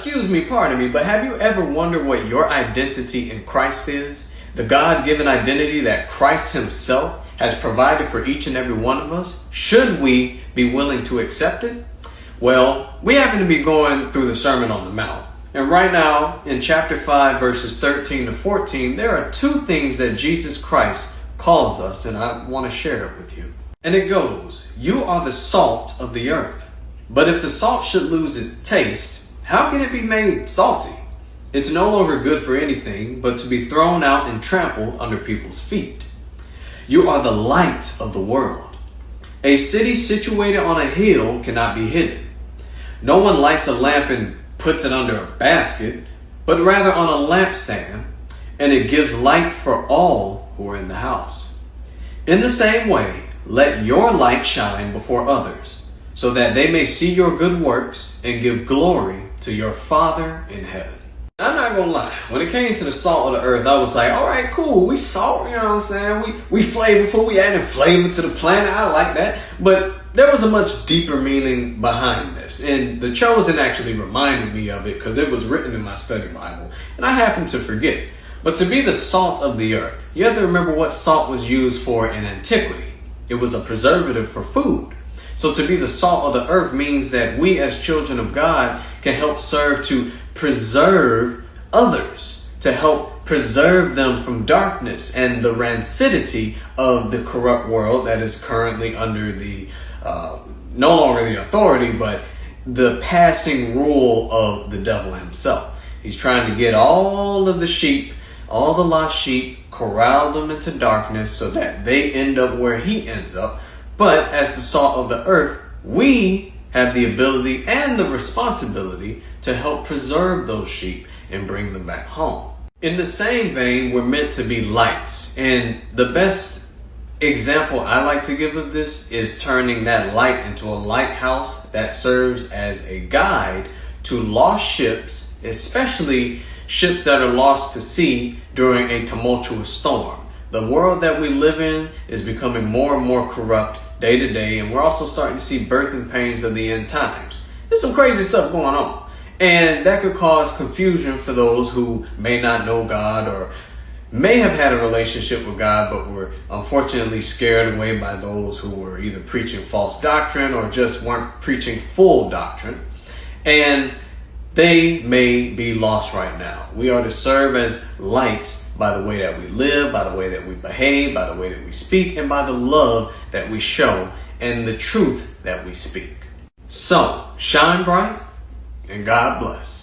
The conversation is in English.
excuse me, pardon me, but have you ever wondered what your identity in Christ is? The God-given identity that Christ himself has provided for each and every one of us? Should we be willing to accept it? Well, we happen to be going through the Sermon on the Mount. And right now, in chapter 5, verses 13 to 14, there are two things that Jesus Christ calls us, and I want to share it with you. And it goes, "You are the salt of the earth. But if the salt should lose its taste, how can it be made salty? It's no longer good for anything but to be thrown out and trampled under people's feet. You are the light of the world. A city situated on a hill cannot be hidden. No one lights a lamp and puts it under a basket, but rather on a lampstand, and it gives light for all who are in the house. In the same way, let your light shine before others, so that they may see your good works and give glory to your Father in heaven." I'm not gonna lie, when it came to the salt of the earth, I was like, all right, cool, we salt, you know what I'm saying? We flavorful, we added flavor to the planet, I like that. But there was a much deeper meaning behind this. And The Chosen actually reminded me of it because it was written in my study Bible. And I happened to forget it. But to be the salt of the earth, you have to remember what salt was used for in antiquity. It was a preservative for food. So to be the salt of the earth means that we as children of God can help serve to preserve others, to help preserve them from darkness and the rancidity of the corrupt world that is currently under the, no longer the authority, but the passing rule of the devil himself. He's trying to get all of the sheep, all the lost sheep, corral them into darkness so that they end up where he ends up. But as the salt of the earth, we have the ability and the responsibility to help preserve those sheep and bring them back home. In the same vein, we're meant to be lights. And the best example I like to give of this is turning that light into a lighthouse that serves as a guide to lost ships, especially ships that are lost to sea during a tumultuous storm. The world that we live in is becoming more and more corrupt day to day, and we're also starting to see birthing pains of the end times. There's some crazy stuff going on, and that could cause confusion for those who may not know God or may have had a relationship with God but were unfortunately scared away by those who were either preaching false doctrine or just weren't preaching full doctrine, and they may be lost right now. We are to serve as lights by the way that we live, by the way that we behave, by the way that we speak, and by the love that we show and the truth that we speak. So, shine bright and God bless.